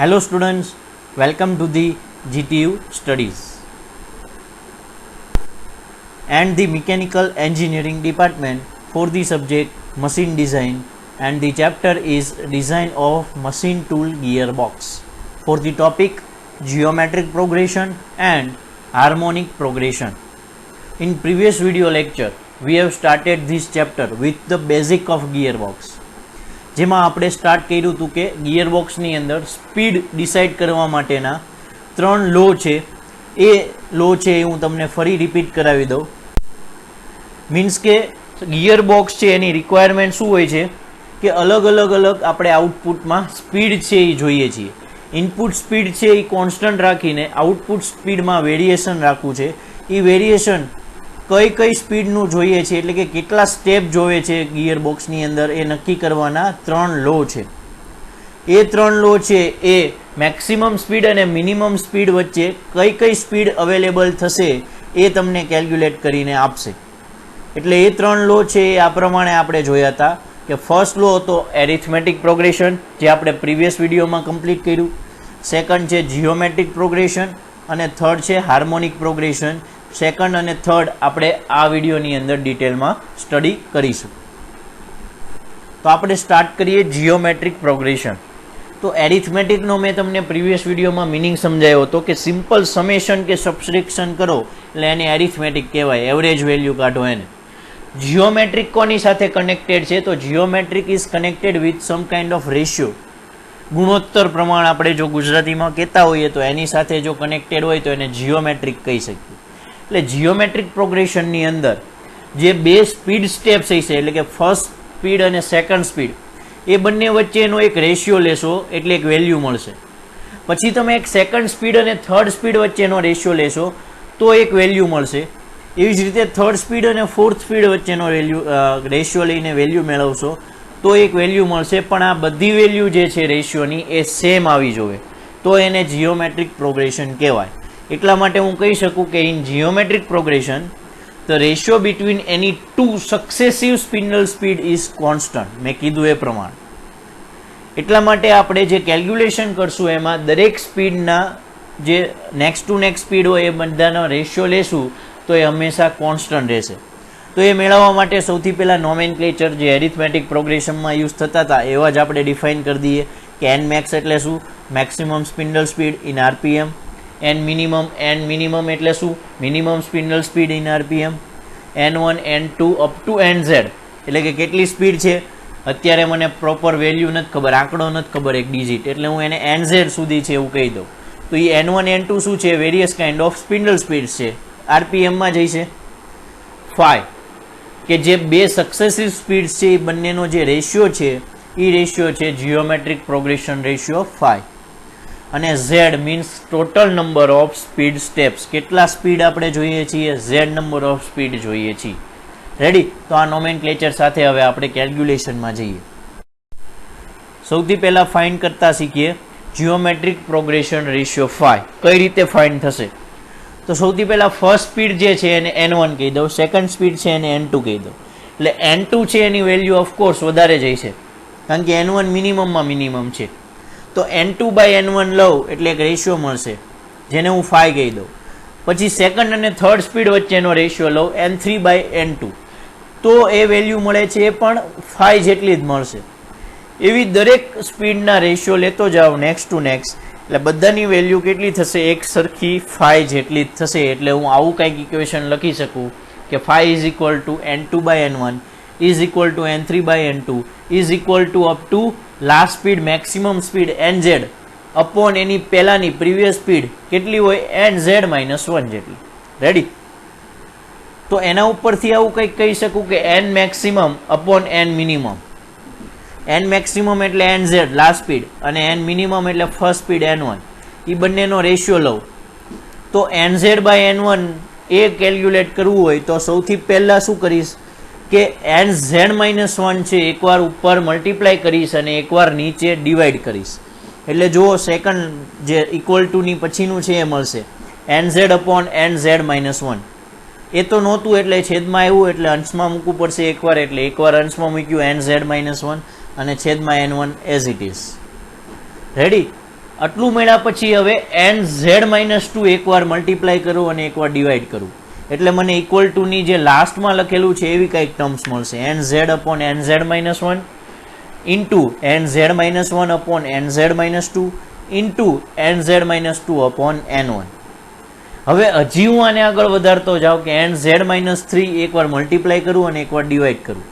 Hello students, welcome to the GTU studies and the mechanical engineering department for the subject machine design, and the chapter is design of machine tool gearbox for the topic geometric progression and harmonic progression. In previous video lecture we have started this chapter with the basic of gearbox, જેમાં આપણે start કર્યું હતું કે ગિયરબોક્સની અંદર speed decide કરવા માટેના 3 લો છે. એ લો છે એ હું તમને ફરી રિપીટ કરાવી દઉં. મીન્સ કે ગિયરબોક્સ છે એની રિક્વાયરમેન્ટ શું હોય છે કે અલગ આપણે આઉટપુટમાં સ્પીડ છે એ જોઈએ છીએ. ઇનપુટ સ્પીડ છે એ કોન્સ્ટન્ટ રાખીને આઉટપુટ સ્પીડમાં વેરિએશન રાખવું છે. એ વેરિએશન કઈ સ્પીડનું જોઈએ છે, એટલે કે કેટલા સ્ટેપ જોવે છે ગિયરબોક્સની અંદર, એ નક્કી કરવાના 3 લો છે. એ 3 લો છે એ મેક્સિમમ સ્પીડ અને મિનિમમ સ્પીડ વચ્ચે કઈ સ્પીડ અવેલેબલ થશે એ તમને કેલ્ક્યુલેટ કરીને આપશે. એટલે એ 3 લો છે એ આ પ્રમાણે આપણે જોયા હતા કે ફર્સ્ટ લો હતો એરિથમેટિક પ્રોગ્રેશન, જે આપણે પ્રીવિયસ વિડીયોમાં કમ્પ્લીટ કર્યું. સેકન્ડ છે જીઓમેટ્રિક પ્રોગ્રેશન અને થર્ડ છે હાર્મોનિક પ્રોગ્રેશન. સેકન્ડ અને થર્ડ આપણે આ વિડીયોની અંદર ડિટેલમાં સ્ટડી કરીશું. તો આપણે સ્ટાર્ટ કરીએ જીઓમેટ્રિક પ્રોગ્રેશન. તો એરિથમેટિકનો મેં તમને પ્રીવિયસ વિડીયોમાં મિનિંગ સમજાવ્યો હતો કે સિમ્પલ સમેશન કે સબસ્ટ્રેક્શન કરો એટલે એને એરિથમેટિક કહેવાય, એવરેજ વેલ્યુ કાઢો એને. જીઓમેટ્રિક કોની સાથે કનેક્ટેડ છે? તો geometric is connected with some kind of ratio, ગુણોત્તર પ્રમાણ આપણે જો ગુજરાતીમાં કહેતા હોઈએ તો એની સાથે જો કનેક્ટેડ હોય તો એને જીઓમેટ્રિક કહી શકીએ. એટલે જીઓમેટ્રિક પ્રોગ્રેશનની અંદર જે બે સ્પીડ સ્ટેપ્સ હશે, એટલે કે ફર્સ્ટ સ્પીડ અને સેકન્ડ સ્પીડ, એ બંને વચ્ચેનો એક રેશિયો લેશો એટલે એક વેલ્યુ મળશે. પછી તમે એક સેકન્ડ સ્પીડ અને થર્ડ સ્પીડ વચ્ચેનો રેશિયો લેશો તો એક વેલ્યુ મળશે. એવી જ રીતે થર્ડ સ્પીડ અને ફોર્થ સ્પીડ વચ્ચેનો રેશિયો લઈને વેલ્યુ મેળવશો તો એક વેલ્યુ મળશે. પણ આ બધી વેલ્યુ જે છે રેશિયોની એ સેમ આવી જોવે તો એને જીઓમેટ્રિક પ્રોગ્રેશન કહેવાય. એટલા માટે હું કહી શકું કે in geometric progression the ratio between any two successive spindle speed is constant. મેં કીધું એ પ્રમાણે. એટલા માટે આપણે જે કેલ્ક્યુલેશન કરશું એમાં દરેક સ્પીડના જે નેક્સ્ટ ટુ નેક્સ્ટ સ્પીડ હોય એ બધાનો રેશિયો લેશું તો એ હંમેશા કોન્સ્ટન્ટ રહેશે. તો એ મેળવવા માટે સૌથી પહેલાં નોમેનક્લેચર જે એરિથમેટિક પ્રોગ્રેશનમાં યુઝ થતા હતા એવા જ આપણે ડિફાઇન કરી દઈએ કે એન મેક્સ એટલે શું? Maximum spindle speed in RPM. N minimum એટલે શું? Minimum spindle speed in RPM. N1 N2 up to NZ એટલે કે કેટલી સ્પીડ છે અત્યારે મને પ્રોપર વેલ્યુ નથી ખબર, આંકડો નથી ખબર, એક ડિજિટ, એટલે હું એને NZ સુધી છે એવું કહી દઉં. તો એ N1 N2 શું છે? Various kind of spindle speed છે. આરપીએમમાં જઈશે 5, કે જે બે સક્સેસિવ સ્પીડ છે એ બંનેનો જે રેશિયો છે એ રેશિયો છે જીઓમેટ્રિક પ્રોગ્રેશન રેશિયો 5. અને Z means total number of speed steps. કેટલા સ્પીડ આપણે જોઈએ છીએ? Z નંબર ઓફ સ્પીડ જોઈએ છીએ. રેડી? તો આ નોમેનક્લેચર સાથે હવે આપણે કેલ્ક્યુલેશનમાં જઈએ. સૌથી પહેલા ફાઇન્ડ કરતા શીખીએ જીઓમેટ્રિક પ્રોગ્રેશન રેશિયો 5 કઈ રીતે ફાઇન્ડ થશે. તો સૌથી પહેલા ફર્સ્ટ સ્પીડ જે છે એને N1 કહી દઉં, સેકન્ડ સ્પીડ છે એને N2 કહી દઉં. એટલે N2 છે એની વેલ્યુ ઓફકોર્સ વધારે જશે કારણ કે N1 મિનિમમમાં મિનિમમ છે. તો N2 બાય N1 લઉં એટલે એક રેશિયો મળશે જેને હું 5 કહી દઉં. પછી સેકન્ડ અને થર્ડ સ્પીડ વચ્ચેનો રેશિયો લઉં N3 બાય N2 તો એ વેલ્યુ મળે છે એ પણ 5 જેટલી જ મળશે. એવી દરેક સ્પીડના રેશિયો લેતો જાઓ નેક્સ્ટ ટુ નેક્સ્ટ એટલે બધાની વેલ્યુ કેટલી થશે? એક સરખી 5 જેટલી જ થશે. એટલે હું આવું કંઈક ઇક્વેશન લખી શકું કે 5 is equal to N2 by N1 is equal to N3 by N2 is equal to up to last speed maximum speed NZ upon એની પહેલાની પ્રીવિયસ સ્પીડ કેટલી હોય? NZ માઇનસ 1 જેટલી. રેડી? તો એના ઉપરથી આવું કંઈક કહી શકું કે N maximum upon N minimum. N maximum એટલે NZ લાસ્ટ સ્પીડ અને N મિનિમમ એટલે ફર્સ્ટ સ્પીડ N1. એ બંનેનો રેશિયો લઉં તો NZ by N1 A calculate કરવું હોય તો સૌથી પહેલાં શું કરીશ કે NZ માઇનસ 1 છે એકવાર ઉપર મલ્ટીપ્લાય કરીશ અને એકવાર નીચે ડિવાઈડ કરીશ. એટલે જુઓ સેકન્ડ જે ઇક્વલ ટુની પછીનું છે એ મળશે NZ અપોન NZ માઇનસ 1. એ તો નહોતું એટલે છેદમાં આવ્યું એટલે અંશમાં મૂકવું પડશે એકવાર. એટલે એકવાર અંશમાં મૂક્યું NZ માઇનસ 1 અને છેદમાં N1 as it is. Ready? આટલું મળ્યા પછી હવે nz-2 એકવાર મલ્ટીપ્લાય કરું અને એકવાર ડિવાઈડ કરું એટલે મને ઇક્વલ ટુની જે લાસ્ટમાં લખેલું છે એવી કંઈક ટર્મ્સ મળશે nz/nz-1 into nz-1/nz-2 into nz-2/n1. હવે હજી હું આને આગળ વધારતો જાઉં કે nz-3 એકવાર મલ્ટીપ્લાય કરું અને એકવાર ડિવાઈડ કરું.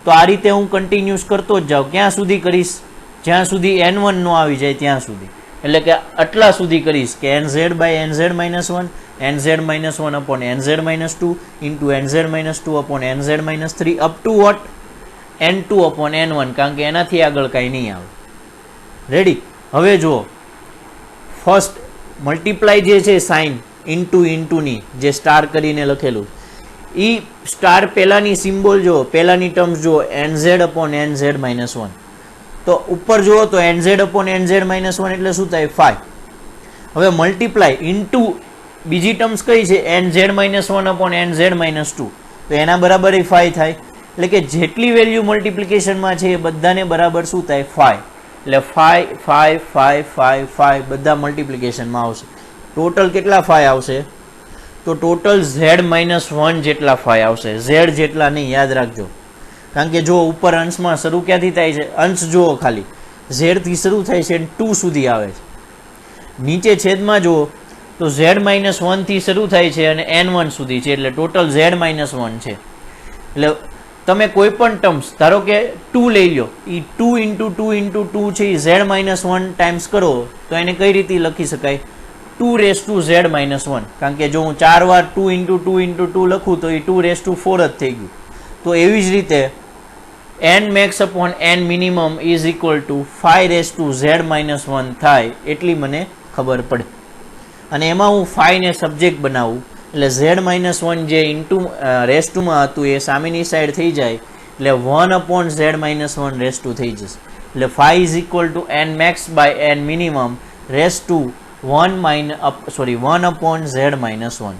તો આ રીતે હું કન્ટિન્યુઅસ કરતો જ જાઉં. ક્યાં સુધી કરીશ? જ્યાં સુધી n1 નો આવી જાય ત્યાં સુધી. એટલે કે આટલા સુધી કરીશ કે nz/nz-1 nz-1/nz-2 into nz-2/nz-3 up to vote n2/n1, કારણ કે એનાથી આગળ કાંઈ નહીં આવે. રેડી? હવે જુઓ, ફર્સ્ટ મલ્ટીપ્લાય જે છે સાઇન ઇન્ટુની જે સ્ટાર કરીને લખેલું એ સ્ટાર પહેલાની સિમ્બોલ જુઓ, પહેલાની ટર્મ્સ જુઓ nz/nz-1. તો ઉપર જુઓ તો nz/nz-1 એટલે શું થાય? 5. હવે મલ્ટીપ્લાય ઇન્ટુ બીજી ટર્મ્સ કઈ છે? nz-1/nz-2. તો એના બરાબર 5 થાય. એટલે કે જેટલી વેલ્યુ મલ્ટીપ્લિકેશનમાં છે એ બધાને બરાબર શું થાય? 5. એટલે 5 5 5 5 5 બધા મલ્ટીપ્લિકેશનમાં આવશે. ટોટલ કેટલા 5 આવશે? તો ટોટલ z-1 જેટલા 5 આવશે. z જેટલા નહીં, યાદ રાખજો. કારણ કે જો ઉપર અંશમાં શરૂ ક્યાંથી થાય છે? અંશ જુઓ ખાલી, z થી શરૂ થાય છે 2 સુધી આવે છે. નીચે છેદમાં જુઓ તો z-1 થી શરૂ થાય છે અને n1 સુધી છે, એટલે ટોટલ z-1 છે. એટલે તમે કોઈ પણ ટર્મ્સ ધારો કે 2 લઈ લો, એ 2 ઇન્ટુ 2 ઇન્ટુ 2 છે, એ z-1 ટાઈમ્સ કરો તો એને કઈ રીતે લખી શકાય? 2z-1. કારણ કે જો હું 4 વાર 2 ઇન્ટુ 2 ઇન્ટુ 2 લખું તો એ 2/4 જ થઈ ગયું. તો એવી જ રીતે nmax/n-minimum is equal two 5z-1 થાય એટલી મને ખબર પડે. અને એમાં હું 5 ને સબ્જેક્ટ બનાવું એટલે z-1 જે ઇન્ટુ રેસ્ટુમાં હતું એ સામેની સાઈડ થઈ જાય એટલે 1/z-1 રેસ્ટુ થઈ જશે. એટલે 5 is equal two nmax/n-minimum રેસ્ટુ 1/z-1.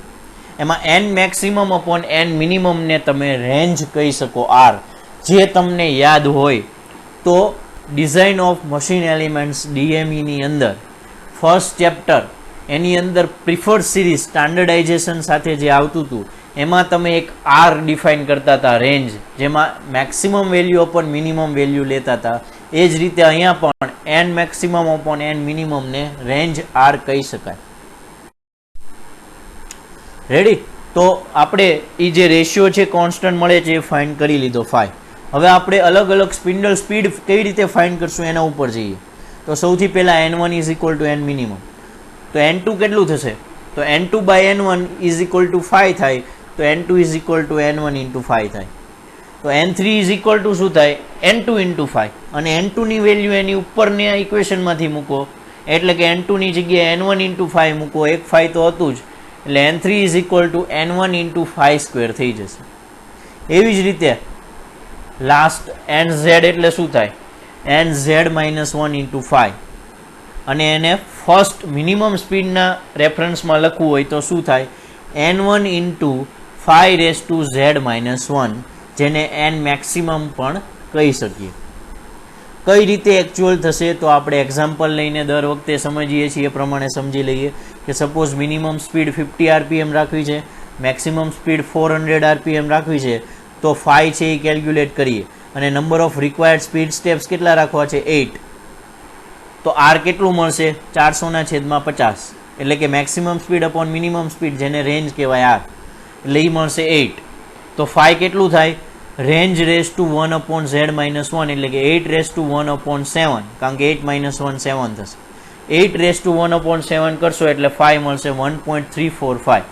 એમાં n-maximum/n-minimum ને તમે રેન્જ કહી શકો r. જે તમને યાદ હોય તો design of machine elements DME ની અંદર ફર્સ્ટ ચેપ્ટર એની અંદર પ્રિફર્ડ સિરીઝ સ્ટાન્ડર્ડાઇઝેશન સાથે જે આવતું હતું એમાં તમે એક r ડિફાઇન કરતા હતા, રેન્જ, જેમાં maximum value upon minimum value લેતા હતા. એ જ રીતે અહીંયા પણ n-maximum/n-minimum ને રેન્જ r કહી શકાય. રેડી? તો આપણે એ જે રેશિયો છે કોન્સ્ટન્ટ મળે છે એ ફાઇન્ડ કરી લીધો 5. હવે આપણે અલગ અલગ સ્પિન્ડલ સ્પીડ કેવી રીતે ફાઇન્ડ કરશું એના ઉપર જઈએ. તો સૌથી પહેલાં n1 is equal two n-minimum. તો n2 કેટલું થશે? તો n2/n1 ઇઝ ઇક્વલ ટુ 5 થાય. તો n2 is equal to n1 into 5 થાય. તો n3 ઇઝ ઇક્વલ ટુ શું થાય? n2 into 5. અને n2 ની વેલ્યુ એની ઉપરની ઇક્વેશનમાંથી મૂકો એટલે કે n2 ની જગ્યાએ n1 ઇન્ટુ 5 મૂકો. એક 5 તો હતું જ, એટલે n3 is equal to n1 into 5² થઈ જશે. એવી જ રીતે લાસ્ટ nz એટલે શું થાય? nz-1 into 5. અને એને ફર્સ્ટ મિનિમમ સ્પીડના રેફરન્સમાં લખવું હોય તો શું થાય? n1 ઇન્ટુ 5z-1, જેને n-maximum પણ કહી શકીએ. કઈ રીતે એકચ્યુઅલ થશે તો આપણે એક્ઝામ્પલ લઈને દર વખતે સમજીએ છીએ એ પ્રમાણે સમજી લઈએ કે સપોઝ મિનિમમ સ્પીડ 50 RPM રાખવી છે, મેક્સિમમ સ્પીડ 400 RPM રાખવી છે, તો 5 છે એ કેલ્ક્યુલેટ કરીએ અને number of required speed steps કેટલા રાખવા છે? 8. તો r કેટલું મળશે? 400/50. એટલે કે maximum speed upon minimum speed, જેને રેન્જ કહેવાય r, એટલે એ મળશે 8. તો 5 કેટલું થાય? રેન્જ રેસ ટુ 1/z-1 એટલે કે 8/1/7, કારણ કે 8 - 1 7 થશે. 8/1/7 કરશો એટલે 5 મળશે 1.345.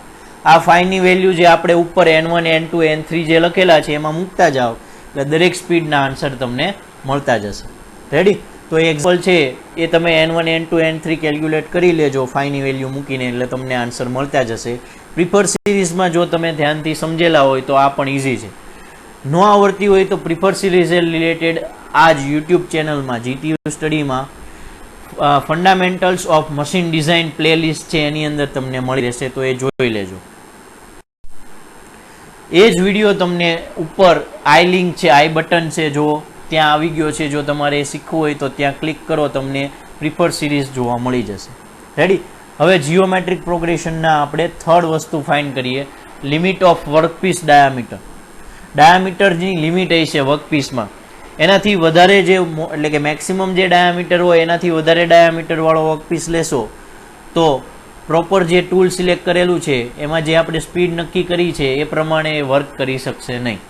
આ 5 ની વેલ્યુ જે આપણે ઉપર n1 n2 n3 જે લખેલા છે એમાં મૂકતા જાઓ એટલે દરેક સ્પીડના આન્સર તમને મળતા જશે. રેડી? તો એક્ઝામ્પલ છે એ તમે n1 n2 n3 કેલ્ક્યુલેટ કરી લેજો 5 ની વેલ્યુ મૂકીને, એટલે તમને આન્સર મળતા જશે. પ્રિફર સિરીઝમાં જો તમે ધ્યાનથી સમજેલા હોય તો આ પણ ઇઝી છે. ન આવડતી હોય તો પ્રિફર સિરીઝ રિલેટેડ આ જ યુટ્યુબ ચેનલમાં GTU સ્ટડીમાં fundamentals of machine design playlist છે એની અંદર તમને મળી રહેશે, તો એ જોઈ લેજો. એ જ વિડીયો તમને ઉપર આઈ લિંક છે, આઈ બટન છે, જો ત્યાં આવી ગયો છે. જો તમારે શીખવું હોય તો ત્યાં ક્લિક કરો, તમને પ્રિફર સિરીઝ જોવા મળી જશે. રેડી. હવે જીઓમેટ્રિક પ્રોગ્રેશનના આપણે થર્ડ વસ્તુ ફાઇન્ડ કરીએ, લિમિટ ઓફ વર્કપીસ ડાયામીટર. ડાયામીટરની લિમિટ એ છે વર્કપીસમાં, એનાથી વધારે જે એટલે કે મેક્સિમમ જે ડાયામીટર હોય એનાથી વધારે ડાયામીટરવાળો વર્કપીસ લેશો તો પ્રોપર જે ટૂલ સિલેક્ટ કરેલું છે એમાં જે આપણે સ્પીડ નક્કી કરી છે એ પ્રમાણે એ વર્ક કરી શકશે નહીં.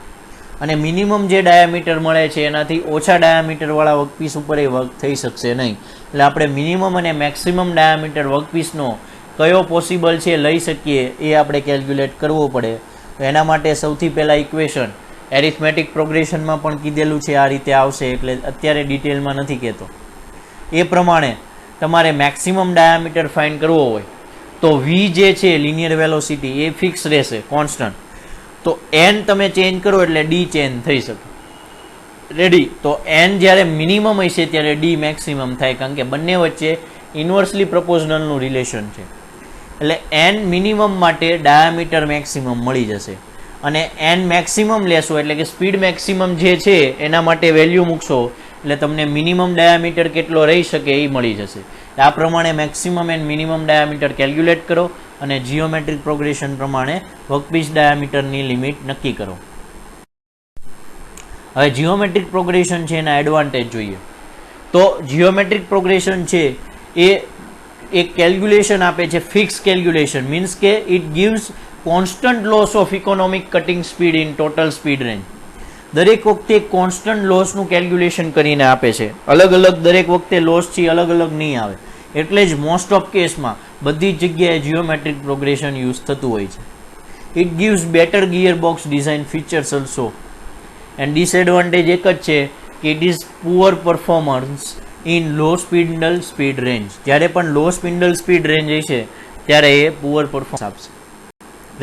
અને મિનિમમ જે ડાયામીટર મળે છે એનાથી ઓછા ડાયામીટરવાળા વર્કપીસ ઉપર એ વર્ક થઈ શકશે નહીં. એટલે આપણે મિનિમમ અને મેક્સિમમ ડાયામીટર વર્કપીસનો કયો પોસિબલ છે લઈ શકીએ એ આપણે કેલ્ક્યુલેટ કરવો પડે. તો એના માટે સૌથી પહેલાં ઇક્વેશન એરિથમેટિક પ્રોગ્રેશનમાં પણ કીધેલું છે, આ રીતે આવશે, એટલે અત્યારે ડિટેલમાં નથી કહેતો. એ પ્રમાણે તમારે મેક્સિમમ ડાયામીટર ફાઇન્ડ કરવો હોય તો વી જે છે લિનિયર વેલોસિટી એ ફિક્સ રહેશે, કોન્સ્ટન્ટ. તો એન તમે ચેન્જ કરો એટલે ડી ચેન્જ થઈ શકે. રેડી. તો એન જ્યારે મિનિમમ હશે ત્યારે ડી મેક્સિમમ થાય, કારણ કે બંને વચ્ચે ઇન્વર્સલી પ્રપોઝનલનું રિલેશન છે. એટલે એન મિનિમમ માટે ડાયામીટર મેક્સિમમ મળી જશે, અને એન મેક્સિમમ લેશો એટલે કે સ્પીડ મેક્સિમમ જે છે એના માટે વેલ્યુ મૂકશો એટલે તમને મિનિમમ ડાયામીટર કેટલો રહી શકે એ મળી જશે. આ પ્રમાણે maximum and minimum diameter calculate કરો અને જીઓમેટ્રિક પ્રોગ્રેશન પ્રમાણે વર્કપીસ ડાયામીટરની લિમિટ નક્કી કરો. હવે જીઓમેટ્રિક પ્રોગ્રેશન છે એના એડવાન્ટેજ જોઈએ. તો જીઓમેટ્રિક પ્રોગ્રેશન છે એ એક કેલ્ક્યુલેશન આપે છે, ફિક્સ કેલ્ક્યુલેશન, મીન્સ કે it gives constant loss of economic cutting speed in total speed range. દરેક વખતે કોન્સ્ટન્ટ લોસનું કેલ્ક્યુલેશન કરીને આપે છે. અલગ અલગ દરેક વખતે લોસ છે અલગ અલગ નહીં આવે. એટલે જ મોસ્ટ ઓફ કેસમાં બધી જ જગ્યાએ જીઓમેટ્રિક પ્રોગ્રેશન યુઝ થતું હોય છે. It gives better gear box design features also. And disadvantage એક જ છે કે it is poor performance in low spindle speed range. જ્યારે પણ લો સ્પિન્ડલ સ્પીડ રેન્જ હશે ત્યારે એ પુઅર પરફોર્મન્સ આપશે.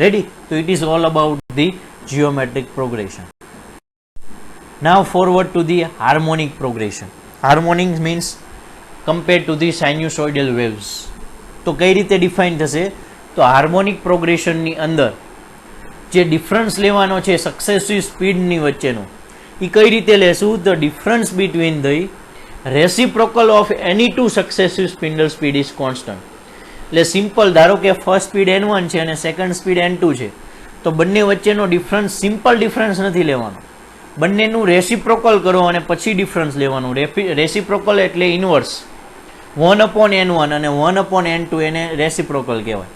રેડી. તો it is all about the geometric progression. Now forward to the harmonic progression. Harmonic means compared to the sinusoidal waves. તો કઈ રીતે ડિફાઇન થશે? તો હાર્મોનિક પ્રોગ્રેશનની અંદર જે ડિફરન્સ લેવાનો છે સક્સેસિવ સ્પીડની વચ્ચેનો, એ કઈ રીતે લેશું? The difference between the reciprocal of any two successive spindle speed is constant. એટલે સિમ્પલ, ધારો કે ફર્સ્ટ સ્પીડ N1 છે અને સેકન્ડ સ્પીડ N2 છે, તો બંને વચ્ચેનો ડિફરન્સ સિમ્પલ ડિફરન્સ નથી લેવાનો, બંનેનું રેસિપ્રોકલ કરો અને પછી ડિફરન્સ લેવાનું. રેસિપ્રોકલ એટલે ઇન્વર્સ, 1/N1 અને 1/N2 એને રેસિપ્રોકલ કહેવાય.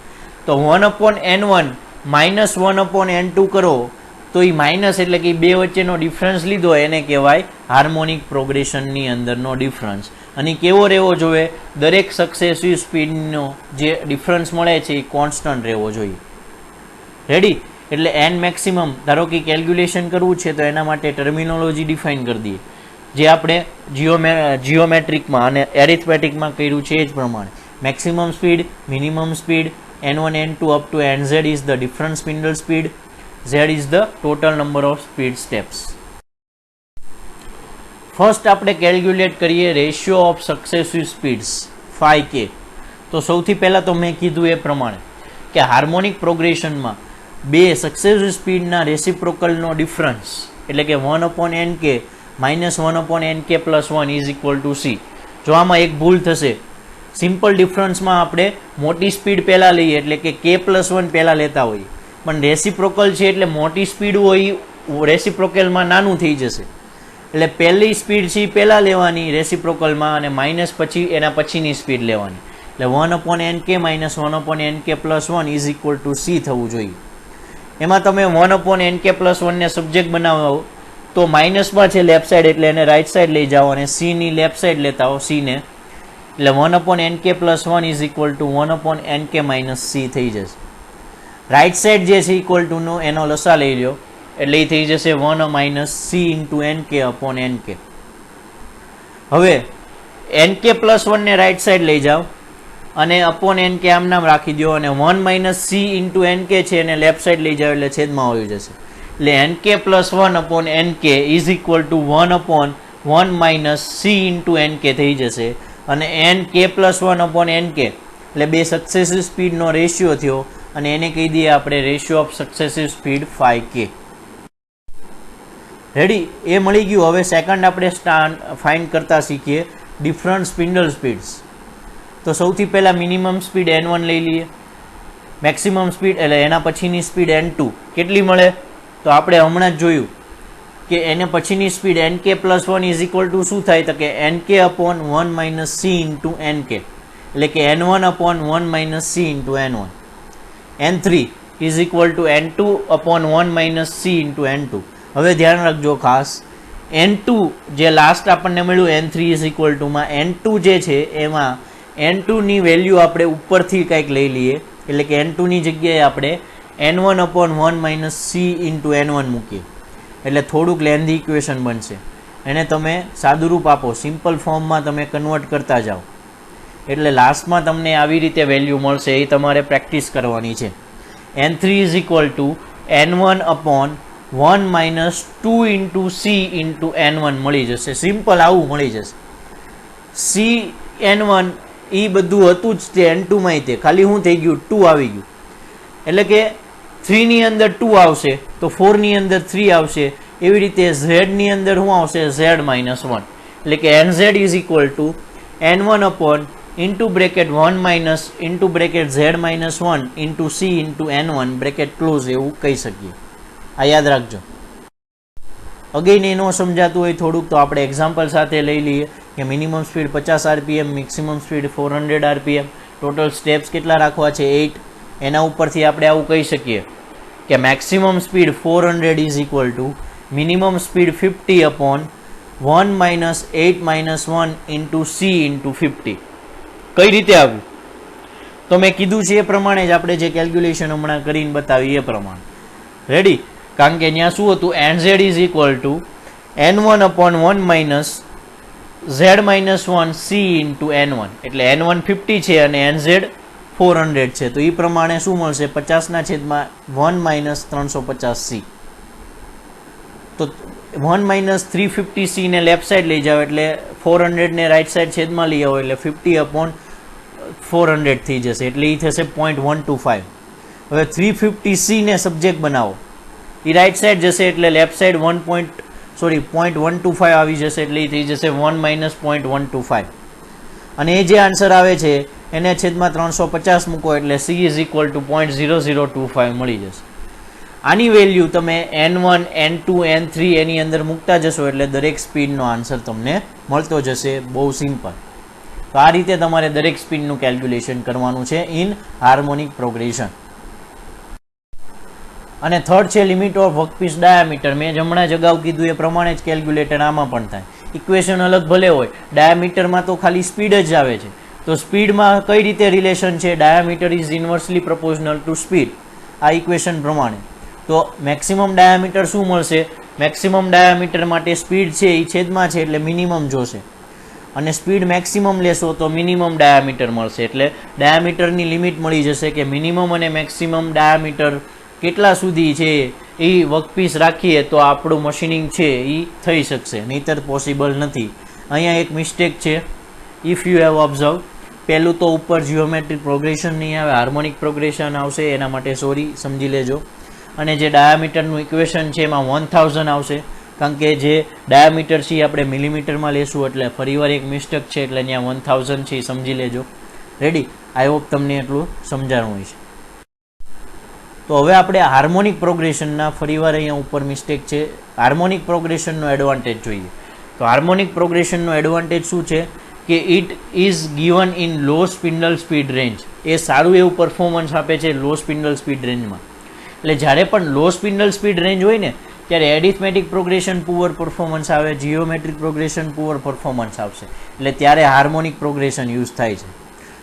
તો 1/N1 માઇનસ 1/N2 કરો તો એ માઇનસ એટલે કે બે વચ્ચેનો ડિફરન્સ લીધો એને કહેવાય હાર્મોનિક પ્રોગ્રેશનની અંદરનો ડિફરન્સ. અને કેવો રહેવો જોઈએ? દરેક સક્સેસિવ સ્પીડનો જે ડિફરન્સ મળે છે એ કોન્સ્ટન્ટ રહેવો જોઈએ. રેડી. એટલે એન મેક્સિમમ ધારો કે કેલ્ક્યુલેશન કરવું છે તો એના માટે ટર્મિનોલોજી ડિફાઇન કરી દઈએ, જે આપણે જીઓમેટ્રિકમાં અને એરિથમેટિકમાં કર્યું છે એ જ પ્રમાણે. Maximum speed, minimum speed, N1, N2 up to Nz is the different spindle speed, Z is the total number of speed steps. First આપણે કેલ્ક્યુલેટ કરીએ ratio of successive speeds phi k. તો સૌથી પહેલાં તો મેં કીધું એ પ્રમાણે કે હાર્મોનિક પ્રોગ્રેશનમાં બે સક્સેસિવ સ્પીડના રેસિપ્રોકલનો ડિફરન્સ એટલે કે 1/Nk minus 1/Nk plus 1 is equal two C. જો આમાં એક ભૂલ થશે, સિમ્પલ ડિફરન્સમાં આપણે મોટી સ્પીડ પહેલાં લઈએ એટલે કે k+1 પહેલાં લેતા હોઈએ, પણ રેસિપ્રોકલ છે એટલે મોટી સ્પીડ હોય રેસિપ્રોકલમાં નાનું થઈ જશે. એટલે પહેલી સ્પીડ છે પહેલાં લેવાની રેસિપ્રોકલમાં અને માઇનસ પછી એના પછીની સ્પીડ લેવાની. એટલે 1/Nk minus 1/Nk plus 1 is equal two C થવું જોઈએ. એમાં તમે 1/Nk પ્લસ 1ને સબ્જેક્ટ બનાવો તો માઇનસમાં છે લેફ્ટ સાઈડ એટલે એને રાઇટ સાઈડ લઈ જાઓ અને Cની લેફ્ટ સાઈડ લેતા હો Cને, એટલે 1/Nk plus 1 is equal two 1/Nk minus C થઈ જશે. રાઇટ સાઈડ જે છે ઇક્વલ ટુનો એનો લસા લઈ લો એટલે એ થઈ જશે 1 minus C into Nk upon Nk. હવે Nk પ્લસ 1ને રાઇટ સાઈડ લઈ જાઓ અને અપોન Nk આમ નામ રાખી દો અને 1 માઇનસ C ઇન્ટુ Nk છે એને લેફ્ટ સાઈડ લઈ જાઓ એટલે છેદમાં આવી જશે. એટલે Nk plus 1 upon Nk is equal two 1/1 minus C into Nk થઈ જશે. અને Nk પ્લસ 1 અપોન Nk એટલે બે સક્સેસિવ સ્પીડનો રેશિયો થયો અને એને કહી દઈએ આપણે ratio of successive speed phi k. Ready. એ મળી ગયું. હવે સેકન્ડ આપણે ફાઇન્ડ કરતા શીખીએ different spindle speeds. તો સૌથી પહેલાં મિનિમમ સ્પીડ n1 લઈ લઈએ, મેક્સિમમ સ્પીડ એટલે એના પછીની સ્પીડ n2 કેટલી મળે? તો આપણે હમણાં જ જોયું કે એને પછીની speed nk plus 1 is equal two શું થાય? તો કે nk upon 1 minus c into nk, એટલે કે n1 upon 1 minus c into n1. n3 is equal to n2 upon 1 minus c into n2. હવે ધ્યાન રાખજો ખાસ, n2 જે લાસ્ટ આપણને મળ્યું n3 ઇઝ ઇક્વલ ટુમાં n2 જે છે એમાં n2 ની વેલ્યુ આપણે ઉપરથી કંઈક લઈ લઈએ, એટલે કે n2 ની જગ્યાએ આપણે n1 upon 1 minus c into n1 મૂકીએ, એટલે થોડુંક લેન્ધી ઇક્વેશન બનશે. એને તમે સાદુરૂપ આપો, સિમ્પલ ફોર્મમાં તમે કન્વર્ટ કરતા જાઓ, એટલે લાસ્ટમાં તમને આવી રીતે વેલ્યુ મળશે. એ તમારે પ્રેક્ટિસ કરવાની છે. n3 is equal to n1 upon 1 minus 2 into c into n1 મળી જશે. સિમ્પલ આવું મળી જશે. c n1 એ બધું હતું જ તે n2 માં, તે ખાલી શું થઈ ગયું? 2 આવી ગયું, એટલે કે 3 ની અંદર 2 આવશે તો 4 ની અંદર 3 આવશે. એવી રીતે z ની અંદર શું આવશે? z માઇનસ 1, એટલે કે nz is equal to n1 upon into bracket 1 minus into bracket z minus 1 into c into n1 bracket close, એવું કહી શકીએ. આ યાદ રાખજો. અગેન એ ન સમજાતું હોય થોડુંક તો આપણે એક્ઝામ્પલ સાથે લઈ લઈએ કે minimum speed 50 rpm, maximum speed 400 rpm, total steps કેટલા રાખવા છે? 8. એના ઉપરથી આપણે આવું કહી શકીએ કે maximum speed 400 is equal two minimum speed 50 upon 1 minus 8 minus 1 into c into 50. કઈ રીતે આવ્યું? તો મેં કીધું છે એ પ્રમાણે જ આપણે જે કેલ્ક્યુલેશન હમણાં કરીને બતાવી એ પ્રમાણે. રેડી? કારણ કે ત્યાં શું હતું? nz is equal to n1 upon 1 minus z minus 1 c into n1, એટલે n1 50 છે અને nz 400 છે. તો એ પ્રમાણે શું મળશે? 50 છેદમાં 1 માઇનસ 350c. તો 1 માઇનસ 350c ને લેફ્ટ સાઈડ લઈ જાઓ, એટલે 400 ને રાઈટ સાઈડ છેદમાં લઈ આવો, એટલે 50 અપોન 400 થઈ જશે, એટલે એ થશે 0.125. હવે 350c ને સબ્જેક્ટ બનાવો, એ રાઈટ સાઈડ જશે એટલે લેફ્ટ સાઈડ 0.125 આવી જશે, એટલે એ થઈ જશે 1 માઇનસ 0.125. અને એ જે આન્સર આવે છે એને છેદમાં 350 મૂકો, એટલે c ઇઝ ઇક્વલ ટુ 0.0025 મળી જશે. આની વેલ્યુ તમે n1, n2, n3 એની અંદર મૂકતા જશો એટલે દરેક સ્પીડનો આન્સર તમને મળતો જશે. બહુ સિમ્પલ. તો આ રીતે તમારે દરેક સ્પીડનું કેલ્ક્યુલેશન કરવાનું છે ઇન હાર્મોનિક પ્રોગ્રેશન. અને થર્ડ છે લિમિટ ઓફ વર્કપીસ ડાયામીટર. મેં હમણાં જ અગાઉ કીધું એ પ્રમાણે જ કેલ્ક્યુલેટર આમાં પણ થાય. ઇક્વેશન અલગ ભલે હોય, ડાયામીટરમાં તો ખાલી સ્પીડ જ આવે છે. તો સ્પીડમાં કઈ રીતે રિલેશન છે? Diameter is inversely proportional to speed, આ ઇક્વેશન પ્રમાણે. તો મેક્સિમમ ડાયામીટર શું મળશે? મેક્સિમમ ડાયામીટર માટે સ્પીડ છે એ છેદમાં છે એટલે મિનિમમ જોશે, અને સ્પીડ મેક્સિમમ લેશો તો મિનિમમ ડાયામીટર મળશે. એટલે ડાયામીટરની લિમિટ મળી જશે કે મિનિમમ અને મેક્સિમમ ડાયામીટર કેટલા સુધી છે એ વર્કપીસ રાખીએ તો આપણું મશીનિંગ છે એ થઈ શકશે, નહીંતર પોસિબલ નથી. અહીંયા એક મિસ્ટેક છે, ઇફ યુ હેવ ઓબ્ઝર્વ. પહેલું તો ઉપર જીઓમેટ્રિક પ્રોગ્રેશન નહીં આવે, હાર્મોનિક પ્રોગ્રેશન આવશે, એના માટે સોરી, સમજી લેજો. અને જે ડાયામીટરનું ઇક્વેશન છે એમાં 1000 આવશે, કારણ કે જે ડાયામીટર છે એ આપણે મિલીમીટરમાં લેશું, એટલે ફરીવાર એક મિસ્ટેક છે, એટલે ત્યાં 1000 છે એ સમજી લેજો. રેડી? આઈ હોપ તમને એટલું સમજાણું હોય છે. તો હવે આપણે હાર્મોનિક પ્રોગ્રેશનના ફરીવાર અહીંયા ઉપર મિસ્ટેક છે, હાર્મોનિક પ્રોગ્રેશનનો એડવાન્ટેજ જોઈએ. તો હાર્મોનિક પ્રોગ્રેશનનો એડવાન્ટેજ શું છે કે it is given in low spindle speed range. એ સારું એવું પરફોર્મન્સ આપે છે લો સ્પિન્ડલ સ્પીડ રેન્જમાં. એટલે જ્યારે પણ લો સ્પિન્ડલ સ્પીડ રેન્જ હોય ને ત્યારે એરિથમેટિક પ્રોગ્રેશન પુઅર પરફોર્મન્સ આવે, જીઓમેટ્રિક પ્રોગ્રેશન પુઅર પરફોર્મન્સ આવશે, એટલે ત્યારે હાર્મોનિક પ્રોગ્રેશન યુઝ થાય છે.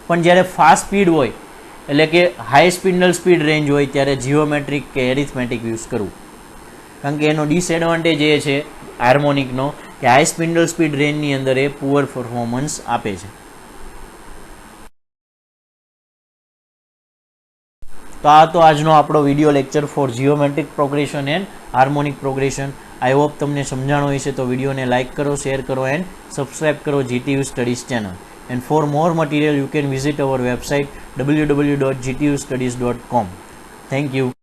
પણ જ્યારે ફાસ્ટ સ્પીડ હોય, એટલે કે હાઈ સ્પિન્ડલ સ્પીડ રેન્જ હોય, ત્યારે જીઓમેટ્રિક કે એરિથમેટિક યુઝ કરવું. કારણ કે એનો ડિસએડવાન્ટેજ એ છે હાર્મોનિકનો કે હાઈ સ્પિન્ડલ સ્પીડ રેન્જની અંદર એ પુઅર પરફોર્મન્સ આપે છે. તો આ તો આજનો આપણો video lecture for geometric progression and harmonic progression. I hope તમને સમજાણો હશે. તો વિડીયોને લાઇક કરો, શેર કરો એન્ડ સબસ્ક્રાઇબ કરો GTU studies channel. And for more material you can visit our website www.gtustudies.com. Thank you.